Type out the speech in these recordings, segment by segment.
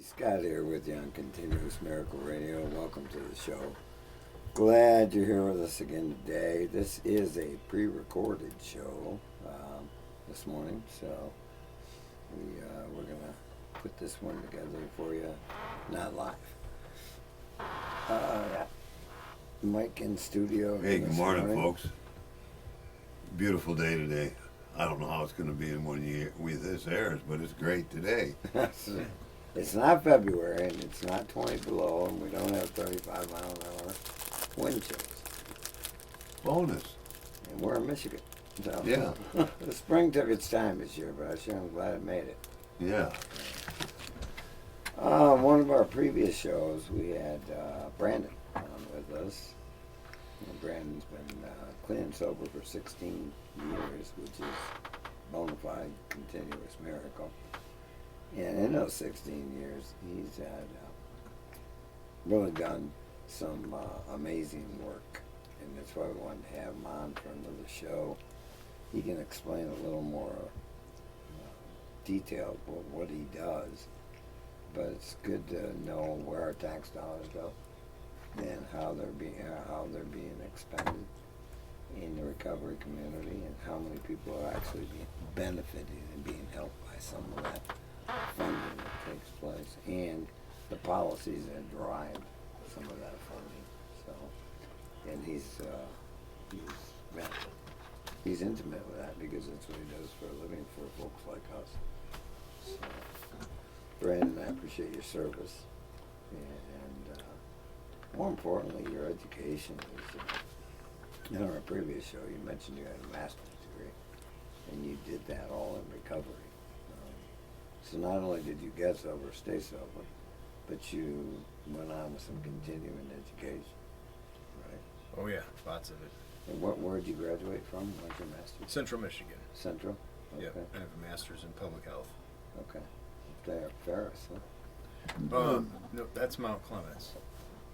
Scott here with you on Continuous Miracle Radio. Welcome to the show. Glad you're here with us again today. This is a pre-recorded show this morning, so we're going to put this one together for you, not live. Mike in studio. Hey, good morning, folks. Beautiful day today. I don't know how it's going to be in 1 year with this airs, but it's great today. It's not February, and it's not 20 below, and we don't have 35 mile an hour wind chills. Bonus. And we're in Michigan. So Yeah. the spring took its time this year, but I sure am glad it made it. Yeah. One of our previous shows, we had Brandon on with us. And Brandon's been clean and sober for 16 years, which is bona fide continuous miracle. And in those 16 years, he's had really done some amazing work. And that's why we wanted to have him on for another show. He can explain a little more detailed what he does. But it's good to know where our tax dollars go and how they're being expended in the recovery community, and how many people are actually being benefited and being helped by some of that funding that takes place, and the policies that drive some of that funding. So, and he's intimate with that because that's what he does for a living for folks like us. So, Brandon, I appreciate your service, and more importantly, your education. In our previous show, you mentioned you had a master's degree, and you did that all in recovery. So not only did you get sober, stay sober, but you went on with some continuing education, right? Oh yeah, lots of it. And where did you graduate from? Where's your master's? Central Michigan. Central? Okay. Yep. I have a master's in public health. Okay. Up there, Ferris, huh? No, that's Mount Clemens.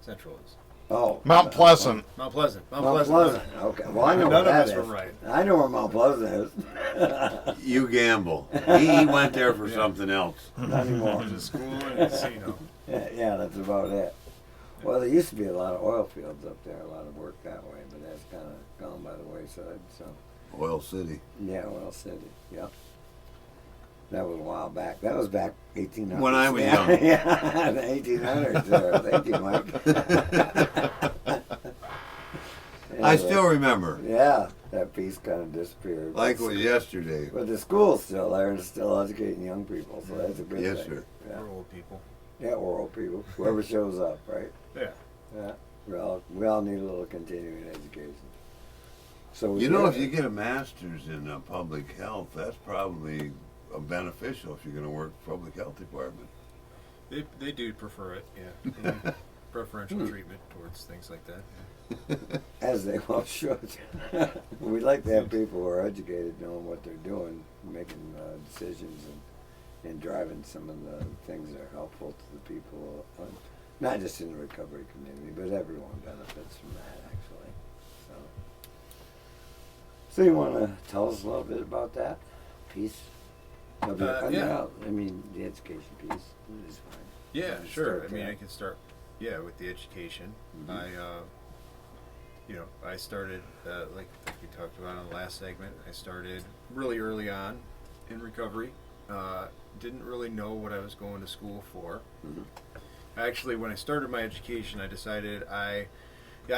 Central is. Oh. Mount Pleasant. Mount Pleasant. Mount Pleasant. Okay. Well, I know None where of that us is. were right. I know where Mount Pleasant is. You gamble. He went there for something else. Not anymore. There's a school and a casino. Yeah, that's about it. Well, there used to be a lot of oil fields up there, a lot of work that way, but that's kind of gone by the wayside. So, Oil City. yeah, Oil City. Yep. That was a while back. That was back 1800s. When I was yeah. young. Yeah, the 1800s there. Thank you, Mike. I still remember. Yeah, that piece kind of disappeared. Like it was yesterday. But the school's still there and still educating young people, so that's a good Yes, thing. sir. Yeah. We're old people. Yeah, we're old people. Whoever shows up, right? Yeah. Yeah. We all need a little continuing education. So You know, if you get a master's in public health, that's probably beneficial if you're going to work for public health department. They do prefer it, yeah. Preferential treatment towards things like that. as they well should. We like to have people who are educated, knowing what they're doing, making decisions, and driving some of the things that are helpful to the people, not just in the recovery community, but everyone benefits from that, actually. So you want to tell us a little bit about that piece? Of your, Yeah. I mean, the education piece is fine. Yeah, Let's sure. start I mean, there. I can start, with the education. Mhm. I started, like we talked about in the last segment, I started really early on in recovery. Didn't really know what I was going to school for. Mhm. Actually, when I started my education, I decided I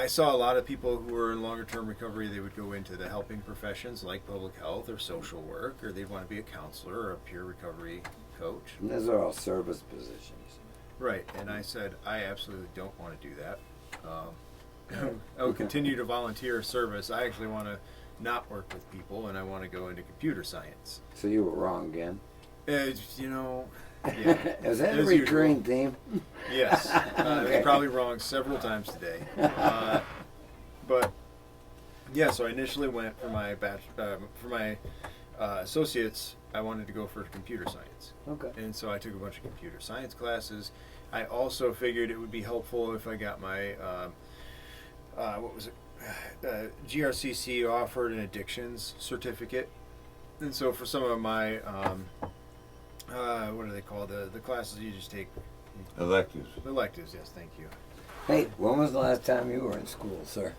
saw a lot of people who were in longer term recovery. They would go into the helping professions like public health or social work, or they'd want to be a counselor or a peer recovery coach. And those are all service positions. Right, and I said, I absolutely don't want to do that. I will continue to volunteer service. I actually want to not work with people, and I want to go into computer science. So you were wrong again. Yeah. Is that a As recurring usual. theme? Yes, I was probably wrong several times today. But yeah, so I initially went for my associates. I wanted to go for computer science. Okay. And so I took a bunch of computer science classes. I also figured it would be helpful if I got my GRCC offered an addictions certificate, and so for some of my what are they called, the classes you just take Electives. Electives, yes, thank you. Hey, when was the last time you were in school, sir?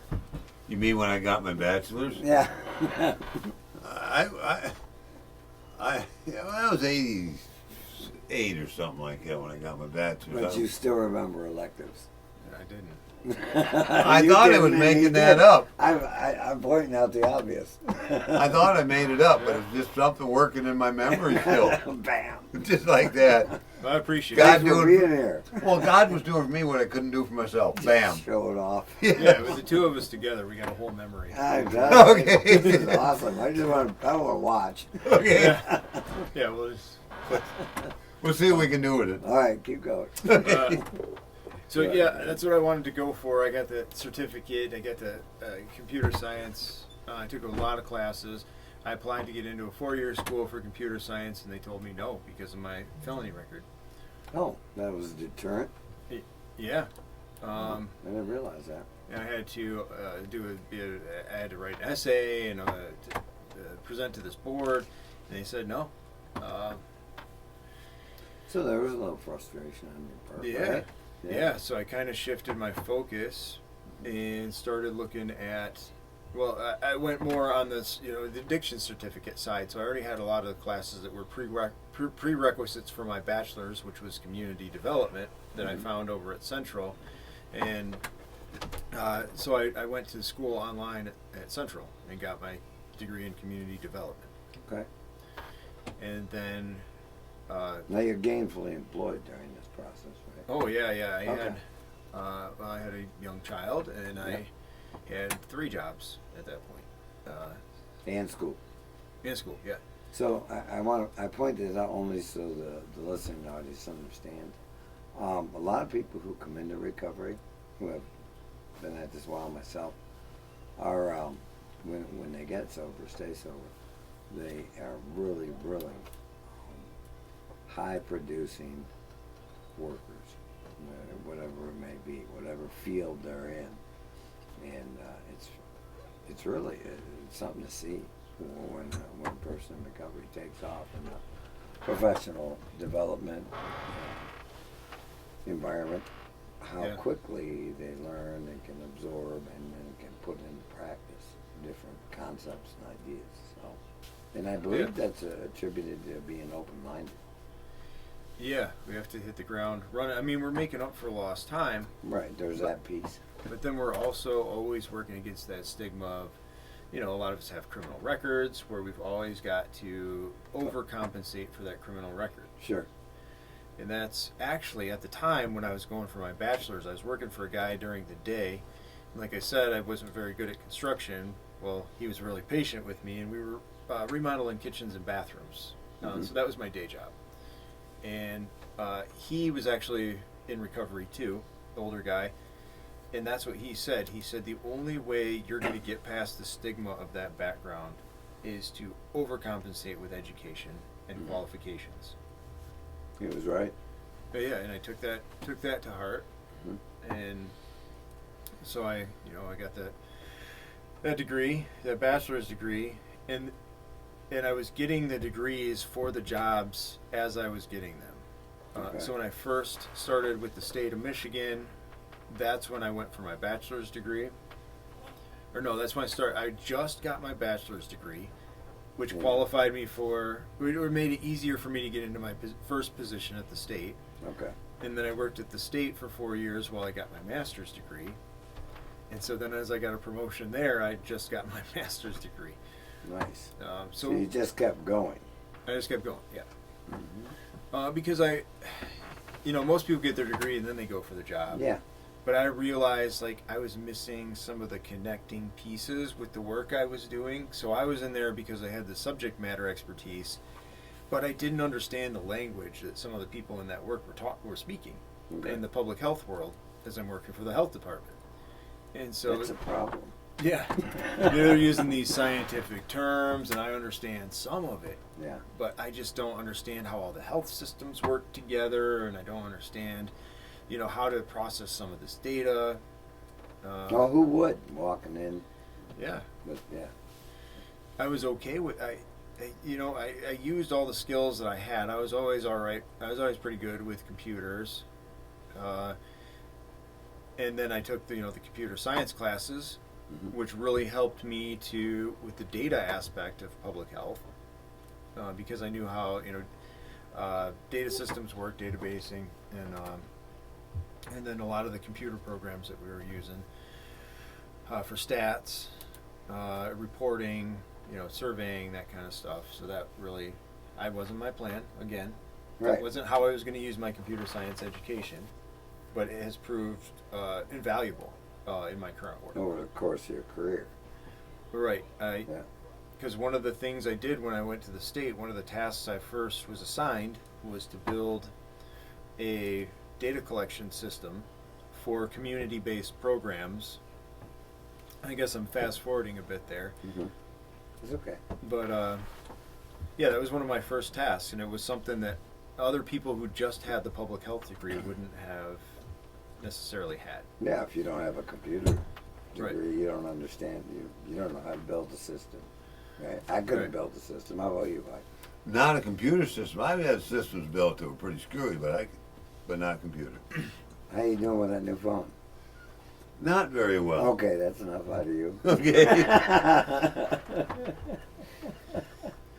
You mean when I got my bachelor's? Yeah. I was 88 or something like that when I got my bachelor's. But you still remember electives. I didn't. I You thought I didn't, was and making he that did. up. I'm pointing out the obvious. I thought I made it up, but it's just something working in my memory still. Bam. Just like that. I appreciate God it. Thanks for doing- being here. Well, God was doing for me what I couldn't do for myself. Bam. Show it off. Yeah, with the two of us together, we got a whole memory. Okay. This is awesome. I want to watch. Okay. Yeah, yeah. We'll just. We'll see what we can do with it. All right, keep going. So yeah, that's what I wanted to go for. I got the certificate. I got the computer science. I took a lot of classes. I applied to get into a 4-year school for computer science, and they told me no because of my felony record. Oh, that was a deterrent. Yeah. I didn't realize that. I had to I had to write an essay and to present to this board, and they said no. So there was a little frustration on your part. Yeah. Right? Yeah, so I kind of shifted my focus and started looking at, well, I went more on this, the addiction certificate side. So I already had a lot of the classes that were prerequisites for my bachelor's, which was community development that I found over at Central. And so I went to school online at Central and got my degree in community development. Okay. And then... Now you're gainfully employed during this process, right? Oh yeah. I Okay. had I had a young child, and I had 3 jobs at that point. And school. In school, yeah. So I point this out only so the listening audience understand. A lot of people who come into recovery, who have been at this a while myself, are when they get sober, stay sober, they are really high producing workers, whatever it may be, whatever field they're in, and it's really it's something to see when a person in recovery takes off in a professional development environment, how quickly they learn and can absorb and then can put into practice different concepts and ideas. So, and I believe that's attributed to being open-minded. Yeah, we have to hit the ground running. I mean, we're making up for lost time. Right, there's that piece. But then we're also always working against that stigma of, a lot of us have criminal records where we've always got to overcompensate for that criminal record. Sure. And that's actually, at the time when I was going for my bachelor's, I was working for a guy during the day. And like I said, I wasn't very good at construction. Well, he was really patient with me, and we were remodeling kitchens and bathrooms. So that was my day job. And he was actually in recovery too, the older guy. And that's what he said. He said the only way you're going to get past the stigma of that background is to overcompensate with education and qualifications. He was right. But yeah, and I took that to heart, and so I got that degree, that bachelor's degree, and I was getting the degrees for the jobs as I was getting them. Okay. So when I first started with the state of Michigan, that's when I went for my bachelor's degree. Or no, that's when I just got my bachelor's degree, which qualified me or made it easier for me to get into my first position at the state. Okay. And then I worked at the state for 4 years while I got my master's degree. And so then as I got a promotion there, I just got my master's degree. Nice. So You just kept going. I just kept going, yeah. Because most people get their degree and then they go for the job. Yeah. But I realized I was missing some of the connecting pieces with the work I was doing. So I was in there because I had the subject matter expertise, but I didn't understand the language that some of the people in that work were speaking in the public health world, as I'm working for the health department. And so That's a problem. yeah, they're using these scientific terms, and I understand some of it. Yeah. But I just don't understand how all the health systems work together, and I don't understand, how to process some of this data. Oh, who would walking in? Yeah. But yeah. I was okay with I used all the skills that I had. I was always all right. I was always pretty good with computers, And then I took the computer science classes, Mhm. which really helped me with the data aspect of public health, because I knew how data systems work, databasing, and then a lot of the computer programs that we were using for stats, reporting, surveying, that kind of stuff. So that really, I wasn't my plan again. Right. That wasn't how I was going to use my computer science education, but it has proved invaluable in my current work. Over the course of your career. Right. Yeah. Because one of the things I did when I went to the state, one of the tasks I first was assigned was to build a data collection system for community-based programs. I guess I'm fast forwarding a bit there, Mm-hmm. It's okay. but yeah, that was one of my first tasks, and it was something that other people who just had the public health degree wouldn't have necessarily had. Yeah, if you don't have a computer Right. degree, you don't understand. You don't know how to build a system. Right? I couldn't Right. build a system. How about you, Mike? Not a computer system. I've had systems built that were pretty screwy, but not a computer. How you doing with that new phone? Not very well. Okay, that's enough out of you. Okay.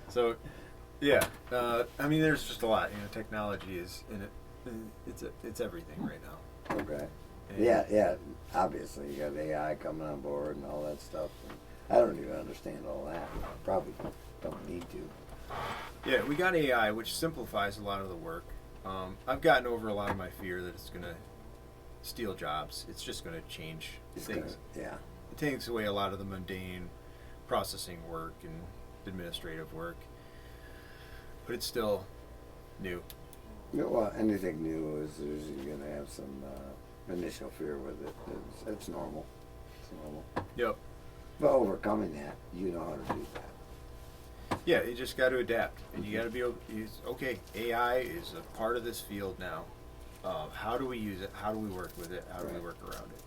So, yeah, I mean, there's just a lot. Technology is in it. It's everything right now. Okay. And- Yeah. Obviously, you got AI coming on board and all that stuff. And I don't even understand all that. Probably don't need to. Yeah, we got AI, which simplifies a lot of the work. I've gotten over a lot of my fear that it's going to steal jobs. It's just going to change It's things. yeah. It takes away a lot of the mundane processing work and administrative work, but it's still new. Yeah, well, anything new is you're going to have some initial fear with it. It's normal. It's normal. Yep. But overcoming that, you know how to do that. Yeah, you just got to adapt, and you got to be able. Okay, AI is a part of this field now. How do we use it? How do we work with it? How do we Right. work around it?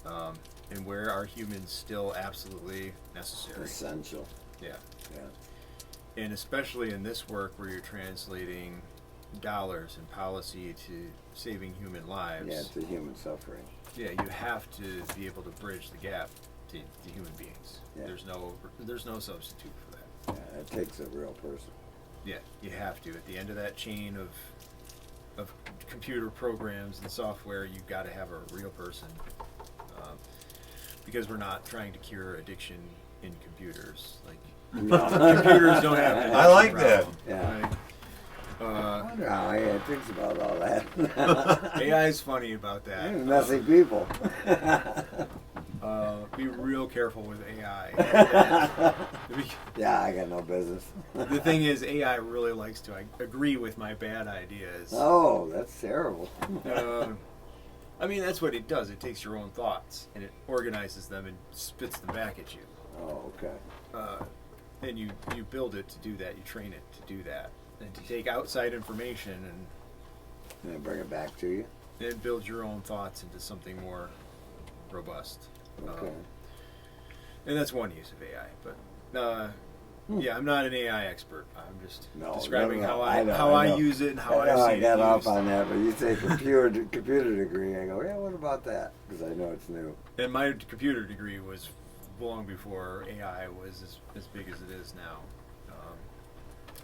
Right. And where are humans still absolutely necessary? Essential. Yeah. Yeah. And especially in this work where you're translating dollars and policy to saving human lives. Yeah, to human suffering. Yeah, you have to be able to bridge the gap to human beings. Yeah. There's no substitute for that. Yeah, it takes a real person. Yeah, you have to. At the end of that chain of computer programs and software, you've got to have a real person, because we're not trying to cure addiction in computers. Like computers don't have an addiction I like that. problem, Yeah. right? I wonder how AI thinks about all that. AI is funny about that. Messy people. Be real careful with AI. Yeah, I got no business. The thing is, AI really likes to agree with my bad ideas. Oh, that's terrible. I mean, that's what it does. It takes your own thoughts and it organizes them and spits them back at you. Oh, okay. And you build it to do that. You train it to do that. And to take outside information And then bring it back to you. and build your own thoughts into something more robust. Okay. And that's one use of AI. But yeah, I'm not an AI expert. I'm just No, describing no, how I know, how I I know. use it and how I know I see I got it off used. on that, but you say computer degree. I go, yeah. What about that? Because I know it's new. And my computer degree was long before AI was as big as it is now.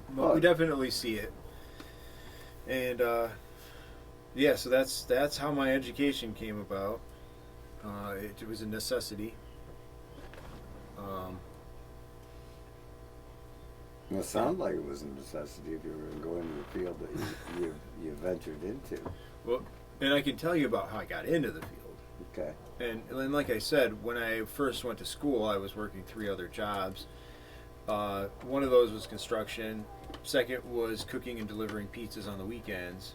But Well- we definitely see it. And yeah, so that's how my education came about. It was a necessity. Well, it sounded like it was a necessity if you were going to go into the field that you ventured into. Well, and I can tell you about how I got into the field. Okay. And like I said, when I first went to school, I was working 3 other jobs. One of those was construction. Second was cooking and delivering pizzas on the weekends.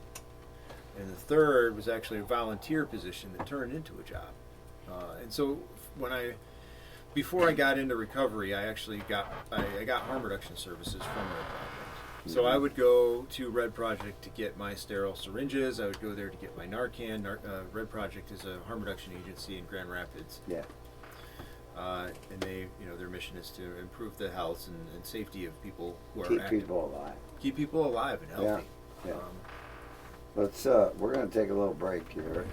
And the third was actually a volunteer position that turned into a job. And so before I got into recovery, I actually got harm reduction services from Red Project. So I would go to Red Project to get my sterile syringes. I would go there to get my Narcan. Red Project is a harm reduction agency in Grand Rapids. Yeah. And they, their mission is to improve the health and safety of people who are Keep active. people alive. Keep people alive and healthy. Yeah. We're gonna take a little break here.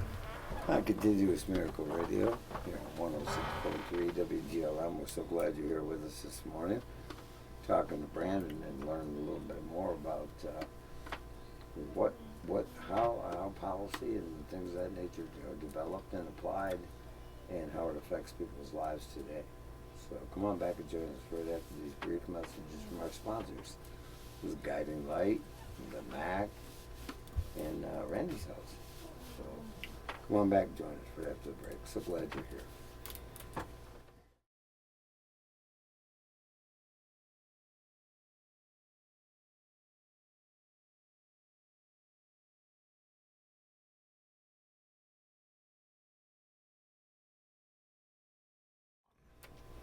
On Continuous Miracle Radio, here on 106.3 WGLM. We're so glad you're here with us this morning, talking to Brandon and learning a little bit more about how policy and things of that nature are developed and applied, and how it affects people's lives today. So come on back and join us right after these brief messages from our sponsors. This is Guiding Light, the MAC, and Randy's house. So come on back and join us right after the break. So glad you're here.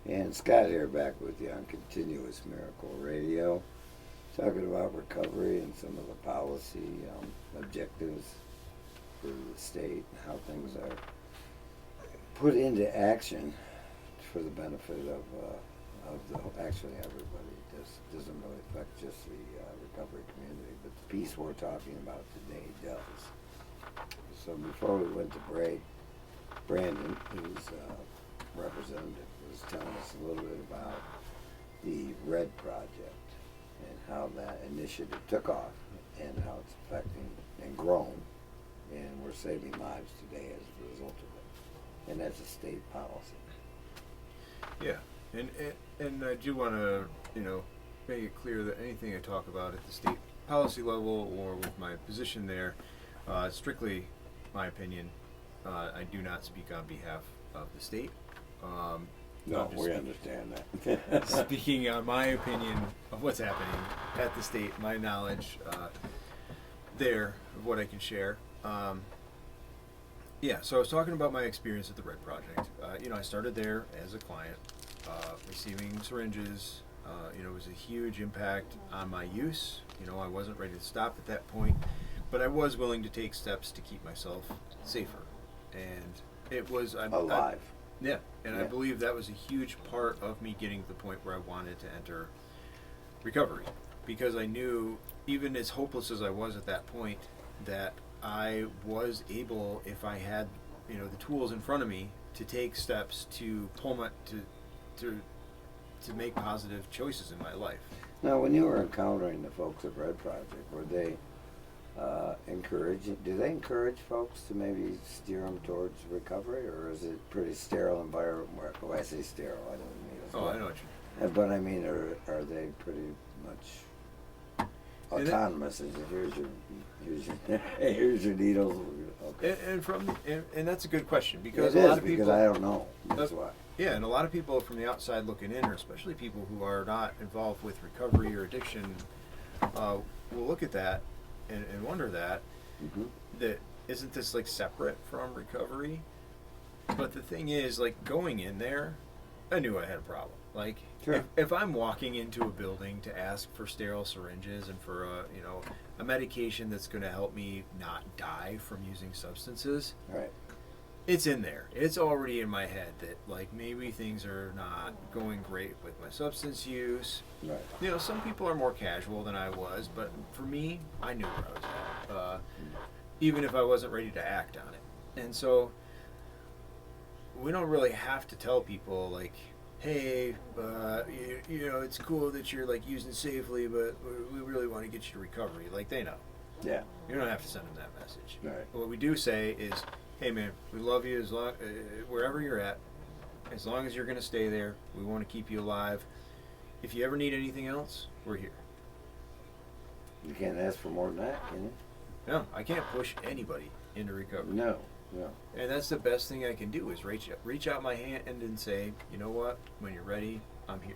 And Scott here, back with you on Continuous Miracle Radio, talking about recovery and some of the policy objectives for the state and how things are put into action for the benefit of actually everybody. It doesn't really affect just the recovery community, but the piece we're talking about today does. So before we went to break, Brandon, who's representative, was telling us a little bit about the RED project and how that initiative took off and how it's affecting and grown, and we're saving lives today as a result of it. And that's a state policy. Yeah, and I do want to make it clear that anything I talk about at the state policy level or with my position there, strictly my opinion. I do not speak on behalf of the state. No, we understand that. Speaking on my opinion of what's happening at the state, my knowledge there of what I can share. So I was talking about my experience at the RED Project. I started there as a client, receiving syringes. It was a huge impact on my use. I wasn't ready to stop at that point, but I was willing to take steps to keep myself safer. And it was alive. I believe that was a huge part of me getting to the point where I wanted to enter recovery, because I knew, even as hopeless as I was at that point, that I was able, if I had the tools in front of me, to take steps to pull to make positive choices in my life. Now, when you were encountering the folks at RED Project, were they do they encourage folks to maybe steer them towards recovery, or is it pretty sterile environment where, when I say sterile, I don't mean it. I know what you mean. But I mean, are they pretty much autonomous? Here's your needles. Okay. And that's a good question, because it a lot is, of people, because I don't know. That's why. Yeah, and a lot of people from the outside looking in, or especially people who are not involved with recovery or addiction, will look at that and wonder that isn't this like separate from recovery? But the thing is, like, going in there, I knew I had a problem. Like, sure. if I'm walking into a building to ask for sterile syringes and for a medication that's going to help me not die from using substances, Right. It's in there. It's already in my head that, like, maybe things are not going great with my substance use. Right. Some people are more casual than I was, but for me, I knew where I was at, even if I wasn't ready to act on it. And so we don't really have to tell people, like, hey, it's cool that you're, like, using safely, but we really want to get you to recovery. Like, they know. Yeah. You don't have to send them that message. Right. What we do say is, hey, man, we love you as long wherever you're at. As long as you're going to stay there, we want to keep you alive. If you ever need anything else, we're here. You can't ask for more than that, can you? No, I can't push anybody into recovery. No. And that's the best thing I can do, is reach out my hand and say, you know what, when you're ready, I'm here.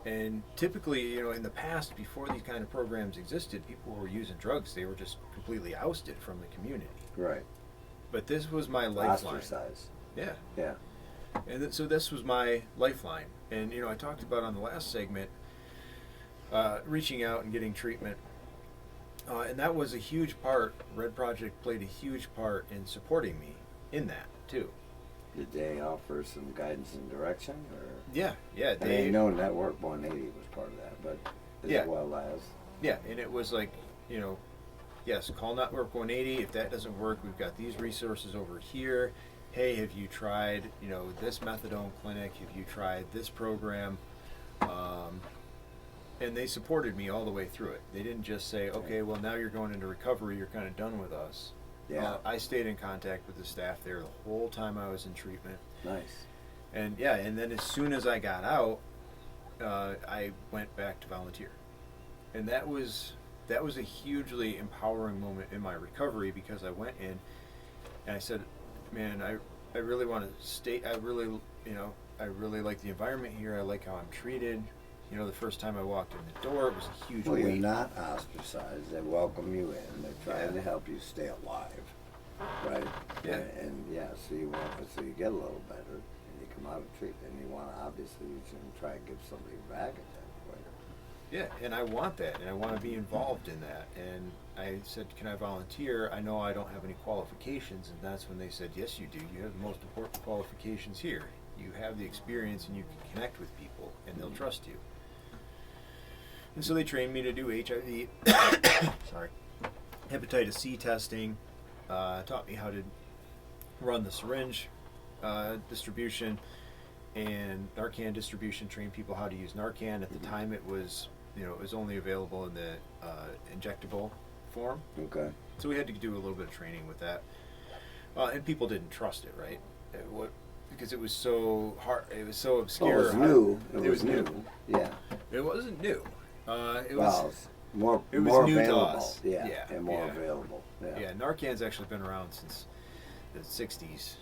And typically, in the past, before these kind of programs existed, people were using drugs. They were just completely ousted from the community. Right. But this was my lifeline. Ostracized. Yeah. Yeah. And so this was my lifeline. And, I talked about on the last segment, reaching out and getting treatment. And that was a huge part. RED Project played a huge part in supporting me in that, too. Did they offer some guidance and direction? Or? Yeah. I know Network 180 was part of that, but as well as... Yeah, and it was like, yes, call Network 180. If that doesn't work, we've got these resources over here. Hey, have you tried, this methadone clinic? Have you tried this program? And they supported me all the way through it. They didn't just say, okay, well, now you're going into recovery, you're kind of done with us. Yeah. I stayed in contact with the staff there the whole time I was in treatment. Nice. And yeah, and then as soon as I got out, I went back to volunteer. And that was a hugely empowering moment in my recovery, because I went in and I said, man, I really want to stay. I really like the environment here. I like how I'm treated. The first time I walked in the door, it was a huge Well, weight. you're not ostracized. They welcome you in. They're trying to help you stay alive, right? Yeah. And so you get a little better, and you come out of treatment. And you want to obviously try and give somebody back at that point. Yeah, and I want that, and I want to be involved in that. And I said, can I volunteer? I know I don't have any qualifications, and that's when they said, yes, you do. You have the most important qualifications here. You have the experience, and you can connect with people, and they'll trust you. And so they trained me to do HIV, hepatitis C testing, taught me how to run the syringe distribution and Narcan distribution, trained people how to use Narcan. At the time, it was only available in the injectable form. Okay. So we had to do a little bit of training with that. And people didn't trust it, right? Because it was so hard, it was so obscure. Well, it was new. It was new. Yeah. It wasn't new. It Well, was it's more it was more new to available. us. Yeah. Yeah, And more yeah. available. Yeah. yeah. Narcan's actually been around since the '60s.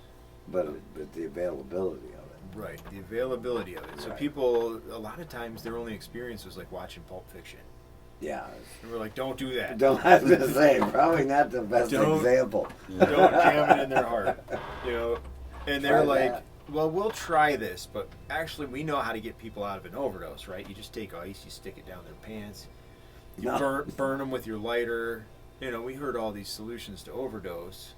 But the availability of it. Right, the availability of it. So Right. people, a lot of times, their only experience was like watching Pulp Fiction, Yeah. and we're like, "Don't do that. Don't I was gonna say probably not the best Don't- example. Don't jam it in their heart." And they're Try like, that. "Well, we'll try this, but actually, we know how to get people out of an overdose, right? You just take ice, you stick it down their pants, you No. burn them with your lighter. We heard all these solutions to overdose.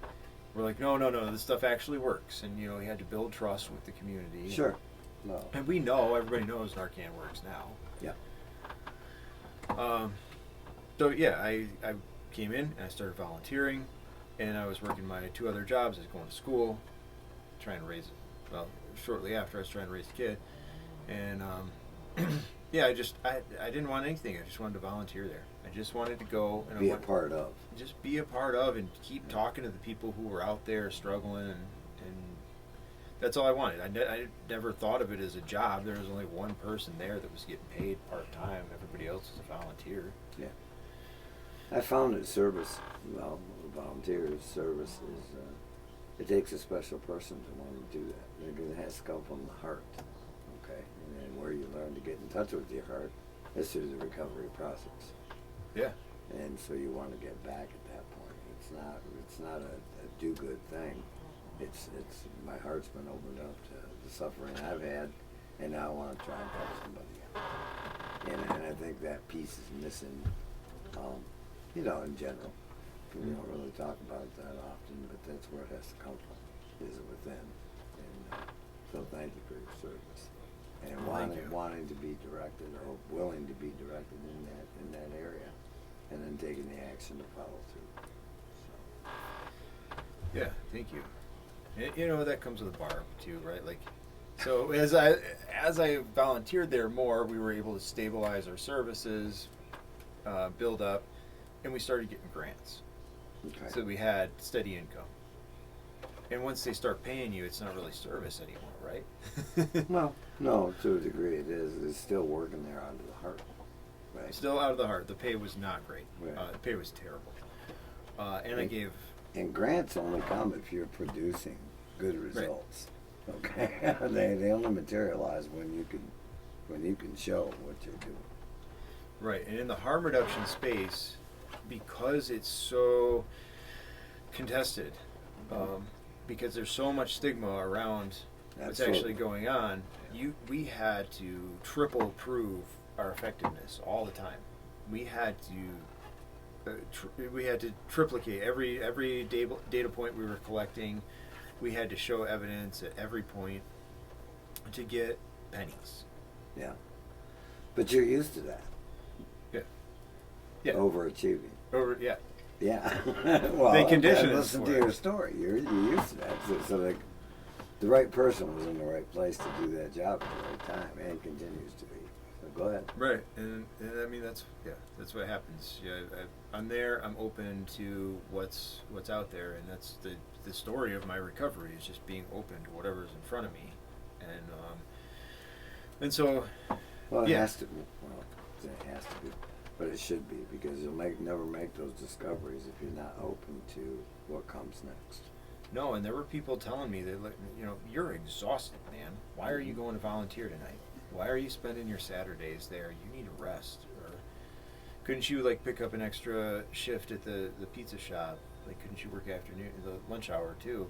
We're like, no, this stuff actually works, and we had to build trust with the community. Sure. No. And we know, everybody knows Narcan works now. Yeah. So yeah, I came in and I started volunteering, and I was working my 2 other jobs. I was going to school, trying to raise, shortly after I was trying to raise a kid, and yeah, I didn't want anything. I just wanted to volunteer there. I just wanted to go and Be a part of. just be a part of and keep talking to the people who were out there struggling, and that's all I wanted. I never thought of it as a job. There was only one person there that was getting paid part-time. Everybody else was a volunteer. Yeah. I found that service, volunteers service is, it takes a special person to want to do that. Because it has to come from the heart. Okay. And then where you learn to get in touch with your heart is through the recovery process. Yeah. And so you want to get back at that point. It's not a do-good thing. It's my heart's been opened up to the suffering I've had, and now I want to try and help somebody else. And I think that piece is missing, in general. We don't really talk about it that often, but that's where it has to come from, is within. And so thank you for your service. And Thank you. wanting to be directed, or willing to be directed in that area, and then taking the action to follow through. So. Yeah, thank you. That comes with a bar too, right? Like, so as I volunteered there more, we were able to stabilize our services, build up, and we started getting grants. Okay. So we had steady income. And once they start paying you, it's not really service anymore, right? Well, no, to a degree it is. It's still working there out of the heart. Right. Still out of the heart. The pay was not great. Right. The pay was terrible. And I gave. And grants only come if you're producing good results. Okay. they only materialize when you can show what you're doing. Right, and in the harm reduction space, because it's so contested, because there's so much stigma around what's Absolutely. actually going on, we had to triple prove our effectiveness all the time. We had to triplicate every data point we were collecting. We had to show evidence at every point to get pennies. Yeah. But you're used to that. Yeah. Overachieving. Yeah. Yeah. Well, They condition us listen for to it. your story. You're used to that. So like, the right person was in the right place to do that job at the right time, and continues to be. So go ahead. Right, and I mean that's what happens. Yeah, I'm there. I'm open to what's out there, and that's the story of my recovery is just being open to whatever's in front of me, and so Well, it yeah. has to be. Well, it has to be, but it should be because you'll never make those discoveries if you're not open to what comes next. No, and there were people telling me that, like, you know, you're exhausted, man. Why are you going to volunteer tonight? Why are you spending your Saturdays there? You need a rest. Or couldn't you like pick up an extra shift at the pizza shop? Like, couldn't you work afternoon, the lunch hour too?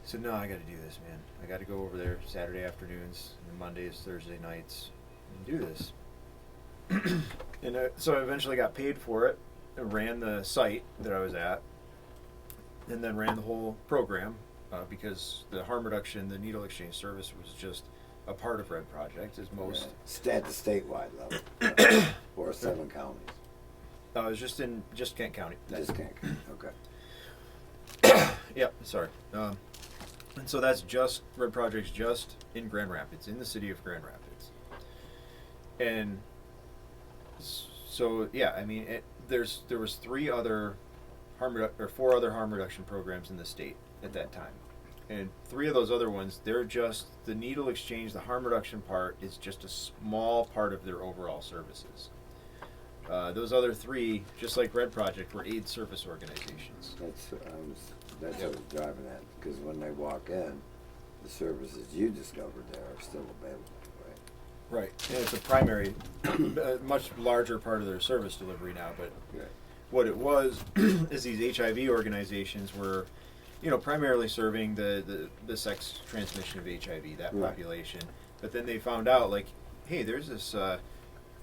I said, no, I got to do this, man. I got to go over there Saturday afternoons, and Mondays, Thursday nights, and do this. And so I eventually got paid for it. I ran the site that I was at, and then ran the whole program because the harm reduction, the needle exchange service was just a part of Red Project, as most. At the statewide level, or 7 counties. I was just in Kent County. Just can't. Okay. Yep, sorry. And so that's just Red Project's just in Grand Rapids, in the city of Grand Rapids. And so yeah, I mean, there was 4 other harm reduction programs in the state at that time, and 3 of those other ones, they're just the needle exchange. The harm reduction part is just a small part of their overall services. Those other 3, just like Red Project, were aid service organizations. That's what I was driving at, because when they walk in, the services you discovered there are still available, right? Right, and it's a primary, a much larger part of their service delivery now. But Right. what it was is these HIV organizations were, you know, primarily serving the sex transmission of HIV, that Right. population. But then they found out, like, hey, there's this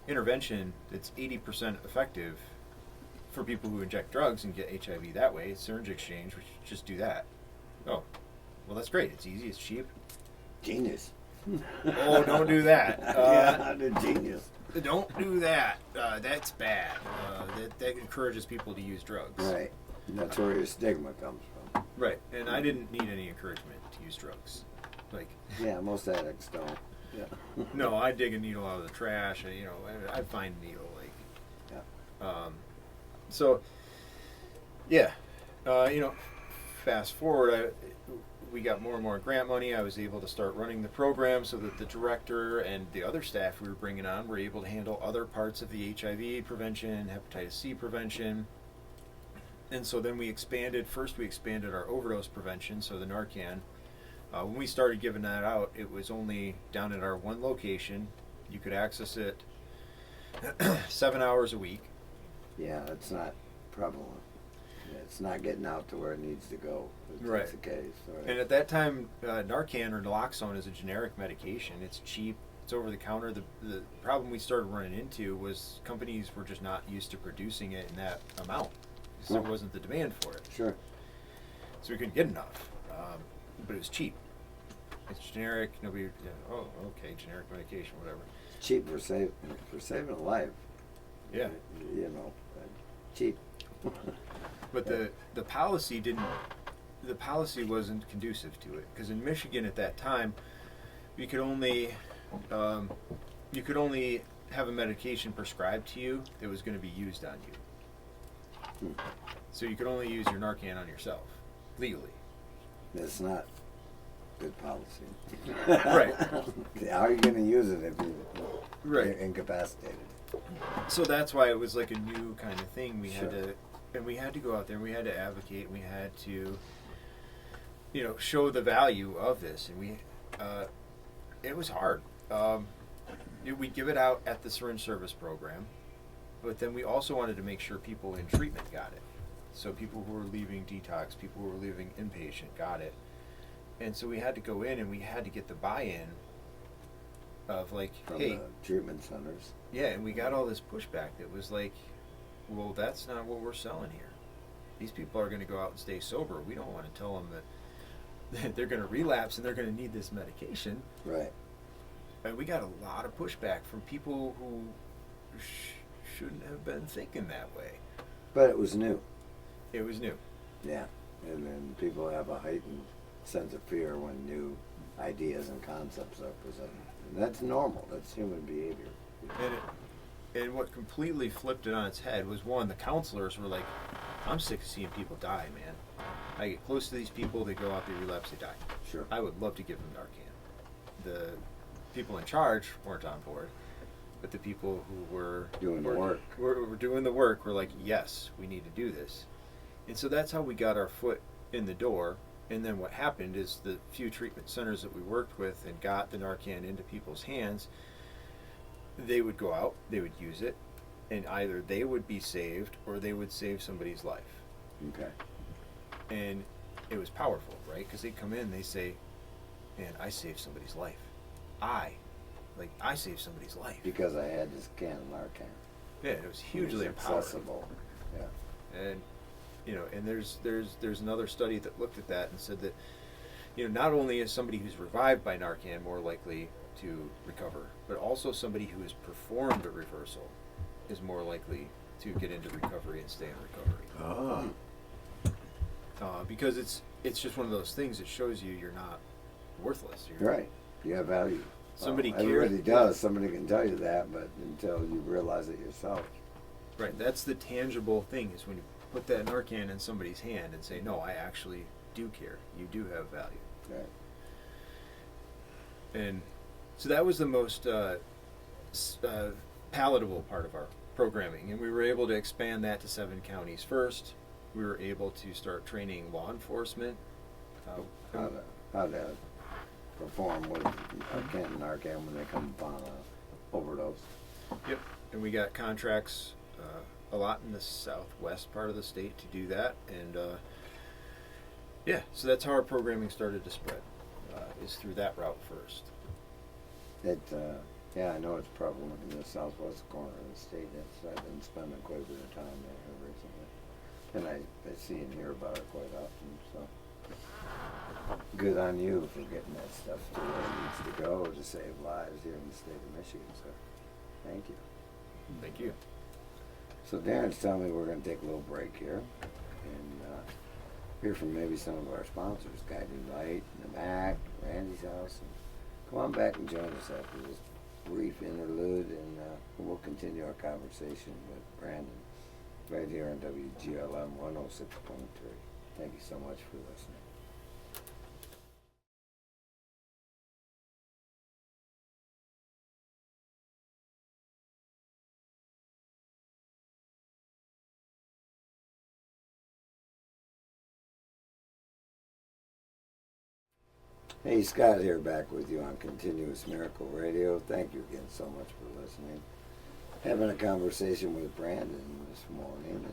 intervention that's 80% effective for people who inject drugs and get HIV that way. Syringe exchange, we should just do that. Oh, well, that's great. It's easy. It's cheap. Genius. Oh, don't do that. Yeah, the genius. Don't do that. That's bad. That encourages people to use drugs. Right. That's where your stigma comes from. Right. And I didn't need any encouragement to use drugs. Like, Yeah, most addicts don't. Yeah. no, I dig a needle out of the trash. You know, I'd find a needle. Like, Yeah. So, yeah, you know, fast forward, we got more and more grant money. I was able to start running the program so that the director and the other staff we were bringing on were able to handle other parts of the HIV prevention, hepatitis C prevention. And so then we expanded. First, we expanded our overdose prevention, so the Narcan. When we started giving that out, it was only down at our one location. You could access it 7 hours a week. Yeah, it's not prevalent. Yeah, it's not getting out to where it needs to go. Right. That's the case. Right. And at that time, Narcan or naloxone is a generic medication. It's cheap. It's over the counter. The problem we started running into was companies were just not used to producing it in that amount. So there wasn't the demand for it. Sure. So we couldn't get enough. But it was cheap. It's generic. Nobody, oh, okay, generic medication, whatever. Cheap for saving a life. Yeah. You know, cheap. But the policy didn't. The policy wasn't conducive to it, because in Michigan at that time, you could only have a medication prescribed to you that was going to be used on you. So you could only use your Narcan on yourself legally. That's not good policy. Right. How are you going to use it if you're Right. incapacitated? So that's why it was like a new kind of thing. We had Sure. to, and we had to go out there and we had to advocate and we had to, you know, show the value of this. And it was hard. We give it out at the syringe service program, but then we also wanted to make sure people in treatment got it. So people who were leaving detox, people who were leaving inpatient got it. And so we had to go in and we had to get the buy-in of like, From hey, the treatment centers. yeah, and we got all this pushback that was like, well, that's not what we're selling here. These people are going to go out and stay sober. We don't want to tell them that they're going to relapse and they're going to need this medication. Right. And we got a lot of pushback from people who shouldn't have been thinking that way. But it was new. It was new. Yeah. And then people have a heightened sense of fear when new ideas and concepts are presented. And that's normal. That's human behavior. And what completely flipped it on its head was, one, the counselors were like, I'm sick of seeing people die, man. I get close to these people, they go out, they relapse, they die. Sure. I would love to give them Narcan. The people in charge weren't on board, but the people who were Doing the work. were doing the work were like, yes, we need to do this. And so that's how we got our foot in the door. And then what happened is the few treatment centers that we worked with and got the Narcan into people's hands, they would go out, they would use it, and either they would be saved or they would save somebody's life. Okay. And it was powerful, right? Because they come in, they say, man, I saved somebody's life. I saved somebody's life. Because I had this can of Narcan. Yeah, it was hugely It was empowering. accessible. Yeah. And and there's another study that looked at that and said that, not only is somebody who's revived by Narcan more likely to recover, but also somebody who has performed a reversal is more likely to get into recovery and stay in recovery. Because it's just one of those things that shows you you're not worthless. You're Right. You have value. Somebody Well, cares. everybody does. Somebody can tell you that, but until you realize it yourself. Right. That's the tangible thing, is when you put that Narcan in somebody's hand and say, no, I actually do care. You do have value. Right. And so that was the most palatable part of our programming. And we were able to expand that to 7 counties first. We were able to start training law enforcement. How to perform with a can of Narcan when they come upon a overdose. Yep. And we got contracts a lot in the southwest part of the state to do that. And so that's how our programming started to spread, is through that route first. I know it's prevalent in the southwest corner of the state. I've been spending quite a bit of time there recently. And I see and hear about it quite often, so good on you for getting that stuff to where it needs to go to save lives here in the state of Michigan, sir. Thank you. Thank you. So Darren's telling me we're going to take a little break here and hear from maybe some of our sponsors, Guiding Light in the back, Randy's house. And come on back and join us after this brief interlude, and we'll continue our conversation with Brandon right here on WGLM 106.3. Thank you so much for listening. Hey, Scott here, back with you on Continuous Miracle Radio. Thank you again so much for listening. Having a conversation with Brandon this morning,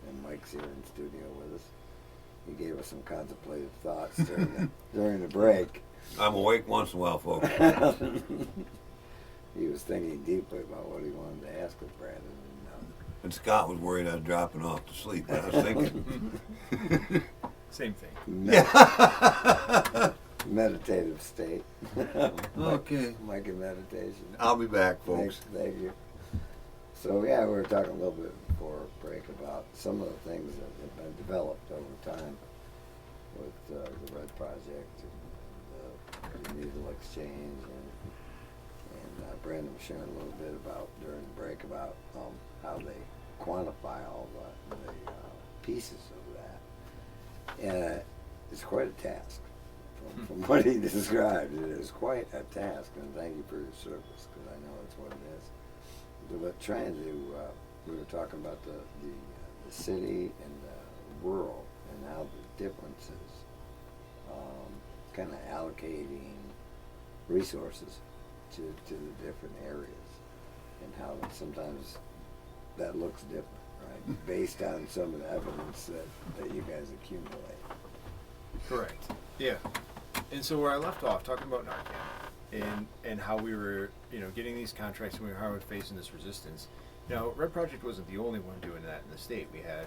and Mike's here in studio with us. He gave us some contemplative thoughts during the break. I'm awake once in a while, folks. He was thinking deeply about what he wanted to ask of Brandon. And Scott was worried I was dropping off to sleep, but I was thinking. Same thing. Meditative state. Okay. Mike in meditation. I'll be back, folks. Thank you. So we were talking a little bit before break about some of the things that have been developed over time with the Red Project and the needle exchange, and Brandon was sharing a little bit about during the break about how they quantify all the pieces of that, and it's quite a task. From what he described, it is quite a task, and thank you for your service, because I know that's what it is. But trying to, we were talking about the city and the rural, and how the differences, kind of allocating resources to the different areas, and how sometimes that looks different, right? Based on some of the evidence that you guys accumulate. Correct. Yeah. And so where I left off, talking about Narcan and how we were, getting these contracts and how we were facing this resistance. Now, Red Project wasn't the only one doing that in the state. We had,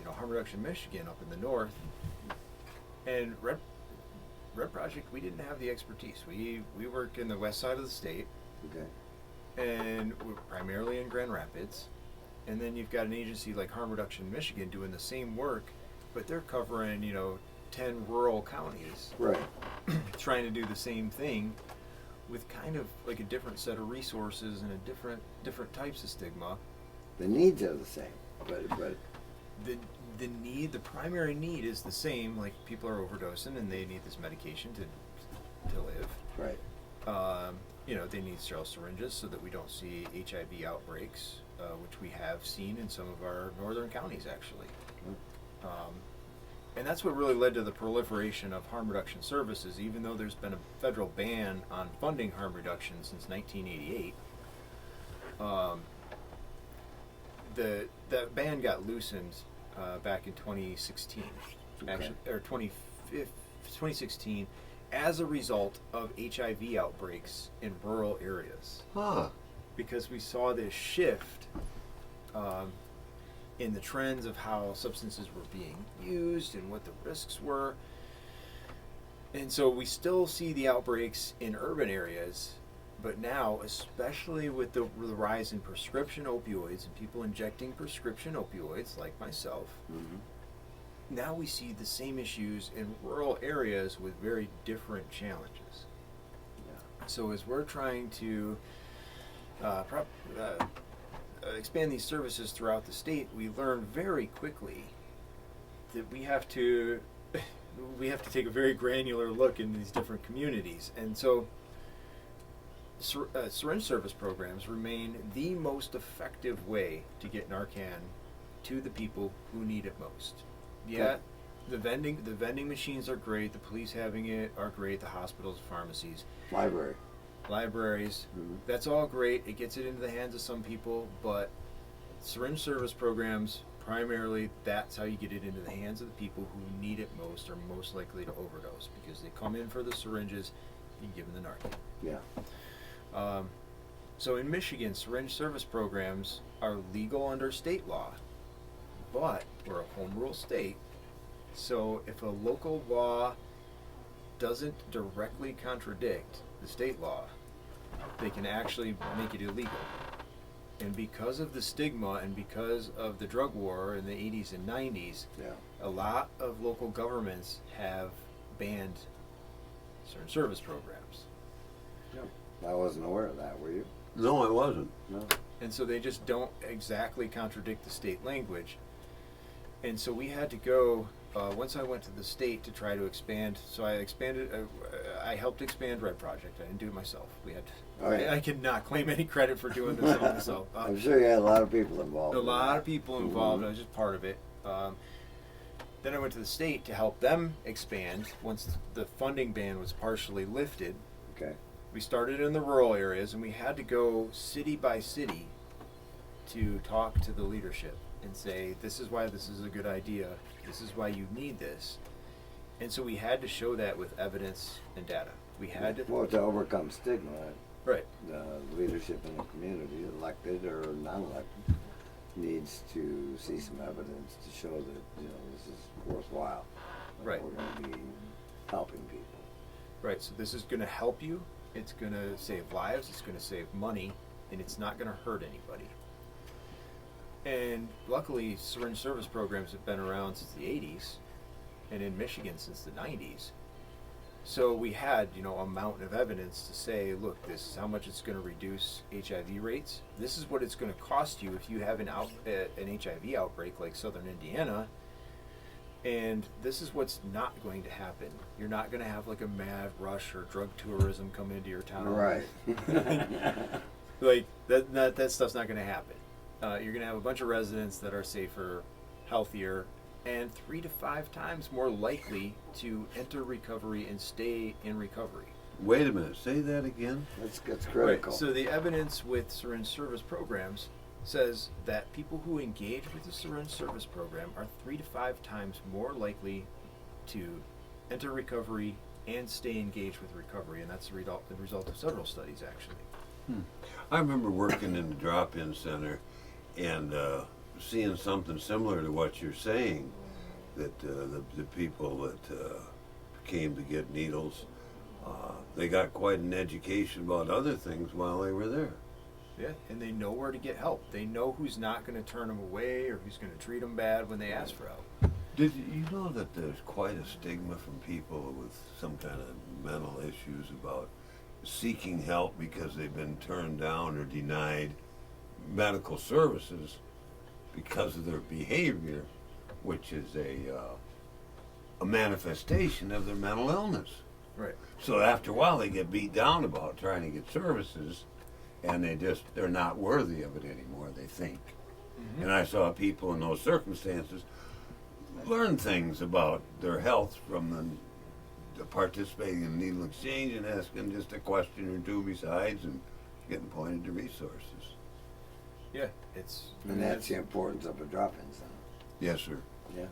Harm Reduction Michigan up in the north. And Red Project, we didn't have the expertise. We work in the west side of the state. Okay. And we're primarily in Grand Rapids. And then you've got an agency like Harm Reduction Michigan doing the same work, but they're covering, 10 rural counties Right. trying to do the same thing with kind of like a different set of resources and a different types of stigma. The needs are the same, but The primary need is the same. Like, people are overdosing and they need this medication to live. right. They need sterile syringes so that we don't see HIV outbreaks, which we have seen in some of our northern counties, actually. And that's what really led to the proliferation of harm reduction services, even though there's been a federal ban on funding harm reduction since 1988. That ban got loosened back in 2016, Okay. actually, or 2016, as a result of HIV outbreaks in rural areas, Huh. because we saw this shift in the trends of how substances were being used and what the risks were. And so we still see the outbreaks in urban areas, but now, especially with the rise in prescription opioids and people injecting prescription opioids like myself, now we see the same issues in rural areas with very different challenges. Yeah. So as we're trying to expand these services throughout the state, we learn very quickly that we have to take a very granular look in these different communities. And so syringe service programs remain the most effective way to get Narcan to the people who need it most. Yeah, Okay. the vending machines are great, the police having it are great, the hospitals, pharmacies, Libraries. that's all great. It gets it into the hands of some people, but syringe service programs, primarily, that's how you get it into the hands of the people who need it most, or most likely to overdose, because they come in for the syringes, you give them the Narcan. Yeah. So in Michigan, syringe service programs are legal under state law, but we're a home rule state, so if a local law doesn't directly contradict the state law, they can actually make it illegal. And because of the stigma and because of the drug war in the 80s and 90s, Yeah. a lot of local governments have banned certain service programs. I wasn't aware of that, were you? No, I wasn't. No. And so they just don't exactly contradict the state language. And so we had to go, once I went to the state to try to expand, so I helped expand Red Project. I didn't do it myself. Oh, yeah. I cannot claim any credit for doing this all myself. I'm sure you had a lot of people involved. A in lot that. of people involved. I was just part of it. Then I went to the state to help them expand once the funding ban was partially lifted. Okay. We started in the rural areas, and we had to go city by city to talk to the leadership and say, this is why this is a good idea, this is why you need this. And so we had to show that with evidence and data. We had to, Well, to overcome stigma, right, the leadership in the community, elected or non-elected, needs to see some evidence to show that this is worthwhile. that Right. We're going to be helping people. right. So this is going to help you, it's going to save lives, it's going to save money, and it's not going to hurt anybody. And luckily, syringe service programs have been around since the 80s, and in Michigan since the 90s. So we had, a mountain of evidence to say, look, this is how much it's going to reduce HIV rates. This is what it's going to cost you if you have an HIV outbreak like Southern Indiana. And this is what's not going to happen. You're not going to have like a mad rush or drug tourism come into your town. Right. Like that stuff's not going to happen. You're going to have a bunch of residents that are safer, healthier, and 3 to 5 times more likely to enter recovery and stay in recovery. Wait a minute. Say that again. That's critical. Right. So the evidence with syringe service programs says that people who engage with the syringe service program are 3 to 5 times more likely to enter recovery and stay engaged with recovery, and that's the result of several studies, actually. I remember working in the drop-in center and seeing something similar to what you're saying, that the people that came to get needles, they got quite an education about other things while they were there. Yeah, and they know where to get help. They know who's not going to turn them away or who's going to treat them bad when they ask for help. Did you know that there's quite a stigma from people with some kind of mental issues about seeking help because they've been turned down or denied medical services because of their behavior, which is a manifestation of their mental illness. Right. So after a while, they get beat down about trying to get services, and they're not worthy of it anymore, they think. Mm-hmm. And I saw people in those circumstances learn things about their health from the participating in needle exchange and asking just a question or two besides and getting pointed to resources. Yeah, it's. And that's the importance of a drop-in center. Yes, sir. Yeah.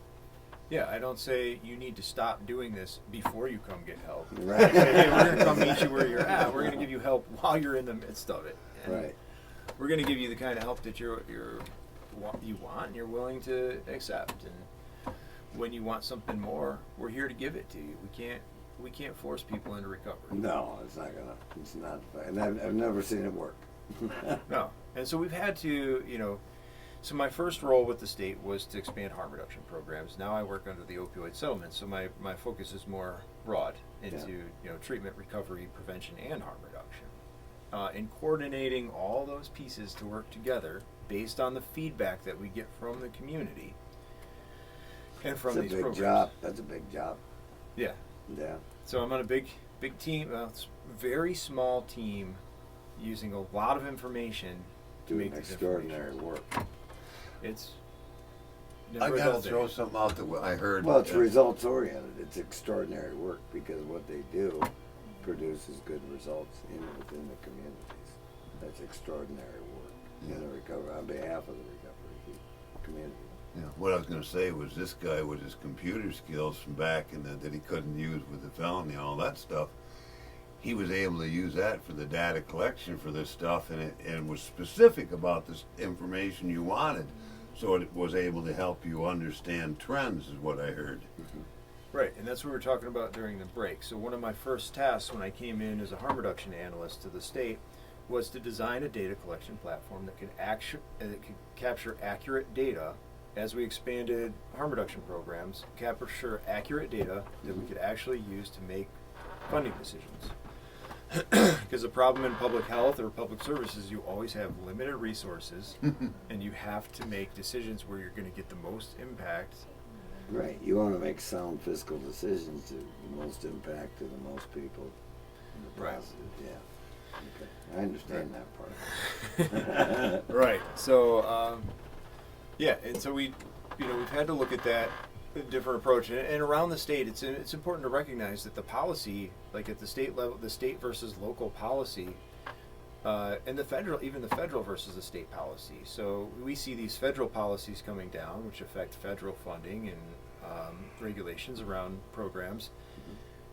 Yeah, I don't say you need to stop doing this before you come get help. Right. Hey, we're going to come meet you where you're at. We're going to give you help while you're in the midst of it. And Right. we're going to give you the kind of help that you want and you're willing to accept. And when you want something more, we're here to give it to you. We can't force people into recovery. No, it's not gonna. It's not. And I've never seen it work. No. And so we've had to, so my first role with the state was to expand harm reduction programs. Now I work under the opioid settlement, so my focus is more broad into treatment, recovery, prevention, and harm reduction. And coordinating all those pieces to work together based on the feedback that we get from the community and from these programs. That's a big job. That's a big job. Yeah. Yeah. So I'm on a big team. It's a very small team using a lot of information to Doing make this extraordinary information. work. It's I never a gotta dull throw day. something out that I heard. Well, it's results oriented. It's extraordinary work because what they do produces good results within the communities. That's extraordinary work in the recovery on behalf of the recovery community. Yeah, what I was going to say was this guy with his computer skills from back in that he couldn't use with the felony and all that stuff, he was able to use that for the data collection for this stuff, and it was specific about this information you wanted, so it was able to help you understand trends, is what I heard. Right, and that's what we were talking about during the break. So one of my first tasks when I came in as a harm reduction analyst to the state was to design a data collection platform that could capture accurate data as we expanded harm reduction programs, capture accurate data that we could actually use to make funding decisions. Because the problem in public health or public services, you always have limited resources, and you have to make decisions where you're going to get the most impact. Right. You want to make sound fiscal decisions to the most impact to the most people in the Right. positive. Yeah. Okay. I understand that part. Right. So, yeah, and so we've had to look at that different approach, and around the state, it's important to recognize that the policy, like at the state level, the state versus local policy, and even the federal versus the state policy. So we see these federal policies coming down, which affect federal funding and regulations around programs.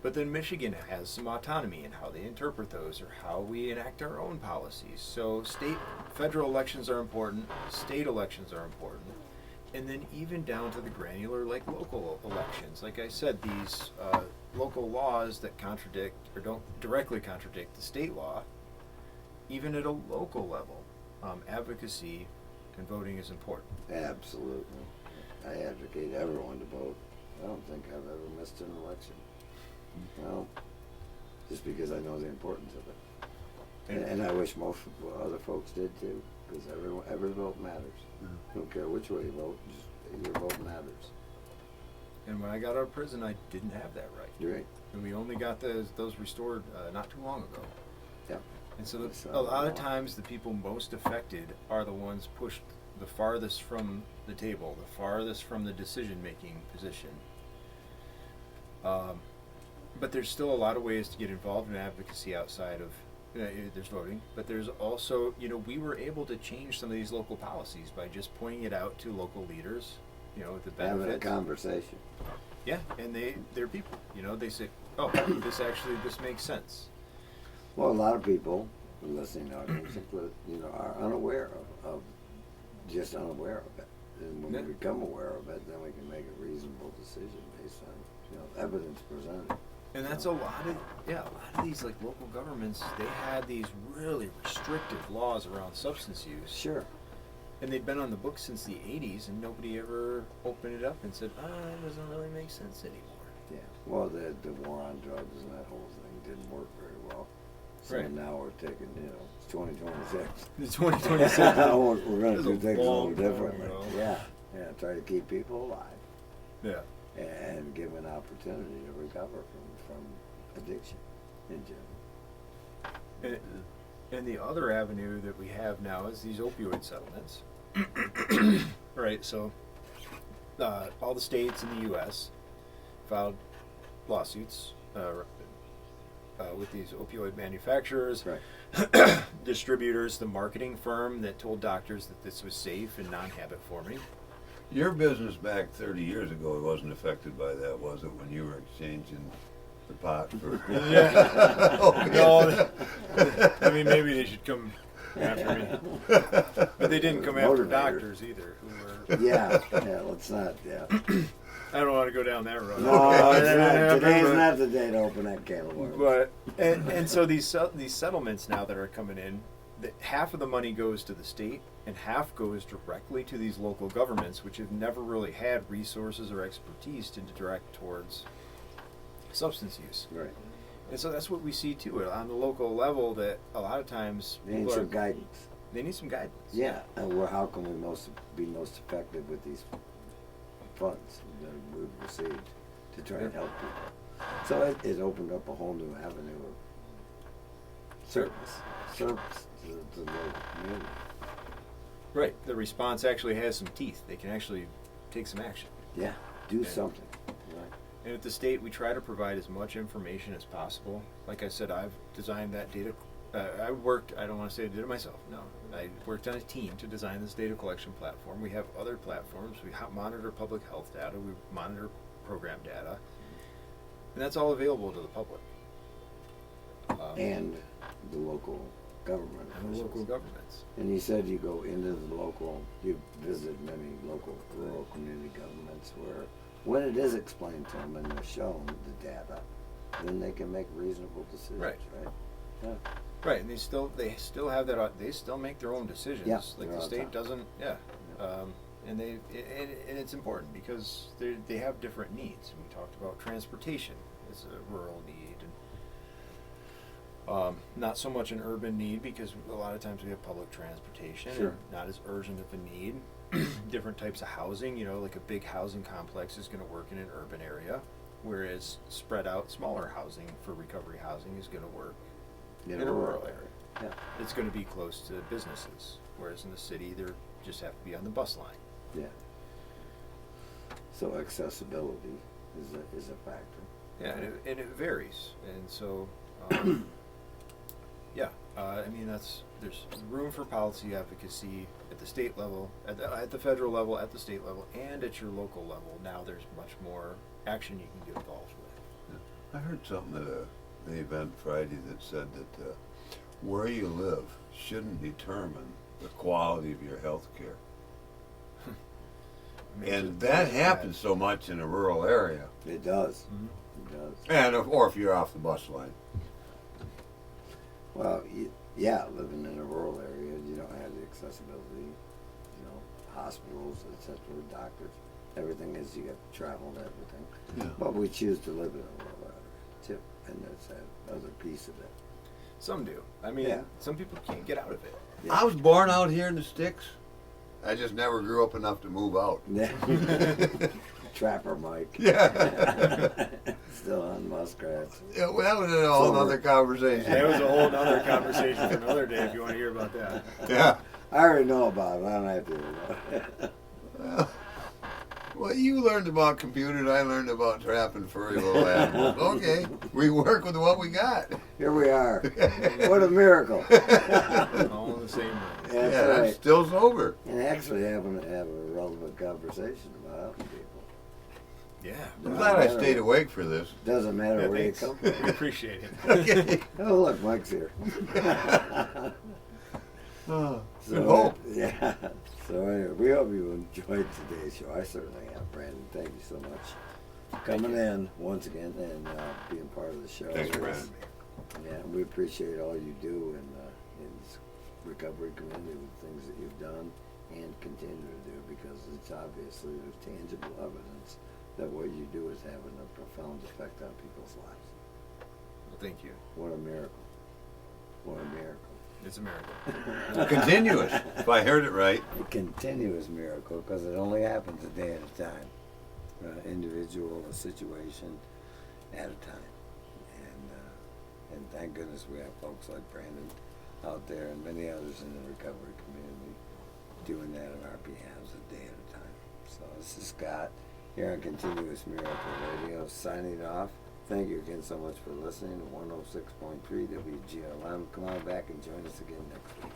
But then Michigan has some autonomy in how they interpret those or how we enact our own policies. So federal elections are important, state elections are important, and then even down to the granular, like local elections. Like I said, these local laws that contradict or don't directly contradict the state law, even at a local level, advocacy and voting is important. Absolutely. I advocate everyone to vote. I don't think I've ever missed an election. No. Just because I know the importance of it. And I wish most other folks did too, because every vote matters. I don't care which way you vote, just your vote matters. And when I got out of prison, I didn't have that right. You're right. And we only got those restored not too long ago. Yeah. And so a lot of times the people most affected are the ones pushed the farthest from the table, the farthest from the decision-making position. But there's still a lot of ways to get involved in advocacy outside of, there's voting, but there's also, we were able to change some of these local policies by just pointing it out to local leaders, the benefits. Having a conversation. Yeah, and they're people, they say, oh, this makes sense. Well, a lot of people, the listening audience, are unaware just unaware of it. And when we become aware of it, then we can make a reasonable decision based on, evidence presented. And that's a lot of these like local governments. They had these really restrictive laws around substance use, Sure. and they'd been on the books since the '80s, and nobody ever opened it up and said, it doesn't really make sense anymore." Yeah. Well, the war on drugs and that whole thing didn't work very well. So Right. now we're taking, it's 2026. It's 2026. we're going to That's do a things a little long time differently. ago. Yeah. Yeah. Try to keep people alive Yeah. and give them an opportunity to recover from addiction in general. And the other avenue that we have now is these opioid settlements. Right, so all the states in the U.S. filed lawsuits with these opioid manufacturers, Right. distributors, the marketing firm that told doctors that this was safe and non-habit forming. Your business back 30 years ago wasn't affected by that, was it, when you were exchanging the pot for... Yeah. Oh, No, I mean, maybe they should come after me. But they didn't come after Motivator. doctors either, who were... Yeah. Let's not. Yeah. I don't want to go down that road. No, it's Okay. not, today's not the day to open that can of worms. But and so these settlements now that are coming in, half of the money goes to the state and half goes directly to these local governments, which have never really had resources or expertise to direct towards substance use. Right. And so that's what we see too on the local level. That a lot of times They need people some guidance. they need some guidance. Yeah, and how can we be most effective with these funds that we've received to try and help people? So it opened up a whole new avenue of service to the local community. Right. The response actually has some teeth. They can actually take some action. Yeah, do Yeah. something. Right. And at the state, we try to provide as much information as possible. Like I said, I've designed that data. I don't want to say I did it myself. No, I worked on a team to design this data collection platform. We have other platforms. We monitor public health data. We monitor program data. And that's all available to the public. And the local government And the officials. local governments. And you said you go into the you visit many local rural community governments where when it is explained to them and they're shown the data, then they can make reasonable decisions, Right. Yeah. Right, and they still have that. They still make their own decisions. Yeah, Like they're the on state top. doesn't. Yeah, and and it's important because they have different needs. We talked about transportation as a rural need, and not so much an urban need because a lot of times we have public transportation, Sure. and not as urgent of a need. Different types of housing, like a big housing complex is going to work in an urban area, whereas spread out smaller housing for recovery housing is going to work in a rural area. Yeah. It's going to be close to businesses, whereas in the city, they just have to be on the bus line. Yeah. So accessibility is a factor. Yeah, and it varies, and so, yeah, I mean there's room for policy advocacy at the state level, at the federal level, at the state level, and at your local level. Now there's much more action you can get involved with. I heard something at the event Friday that said that where you live shouldn't determine the quality of your health care. And that happens so much in a rural area. It does. Mhm. It does. And or if you're off the bus line. Well, yeah, living in a rural area, you don't have the accessibility, hospitals, etc., doctors. Everything is, you have to travel and everything. Yeah. But we choose to live in a rural area, too, and that's that other piece of it. Some do. I mean, Yeah. some people can't get out of it. Yeah. I was born out here in the sticks. I just never grew up enough to move out. Yeah. Trapper Mike. Yeah. Still on muskrats. Yeah, well, that was a whole Silver. other conversation. That was a whole other conversation for another day if you want to hear about that. Yeah. I already know about it. I don't have to hear about it. Well, you learned about computers. I learned about trapping furry little animals. Okay, we work with what we got. Here we are. What a miracle. All in the same room. That's Yeah, I'm right. still sober. And actually having to have a relevant conversation about helping people. Yeah. I'm glad I stayed awake for this. Doesn't matter Yeah, where thanks. you come We from. appreciate it. Okay. Oh, look, Mike's here. Oh, So, good hope. Yeah. So anyway, we hope you enjoyed today's show. I certainly have, Brandon. Thank you so much. coming in once again and being part of the show. Thanks for having me. Yeah, we appreciate all you do in this recovery community with things that you've done and continue to do, because it's obviously there's tangible evidence that what you do is having a profound effect on people's lives. Well, thank you. What a miracle. What a miracle. It's a miracle. Continuous, if I heard it right. A continuous miracle, because it only happens a day at a time. Individual, a situation at a time. And thank goodness we have folks like Brandon out there and many others in the recovery community doing that on our behalves a day at a time. So this is Scott here on Continuous Miracle Radio signing off. Thank you again so much for listening to 106.3 WGLM. Come on back and join us again next week.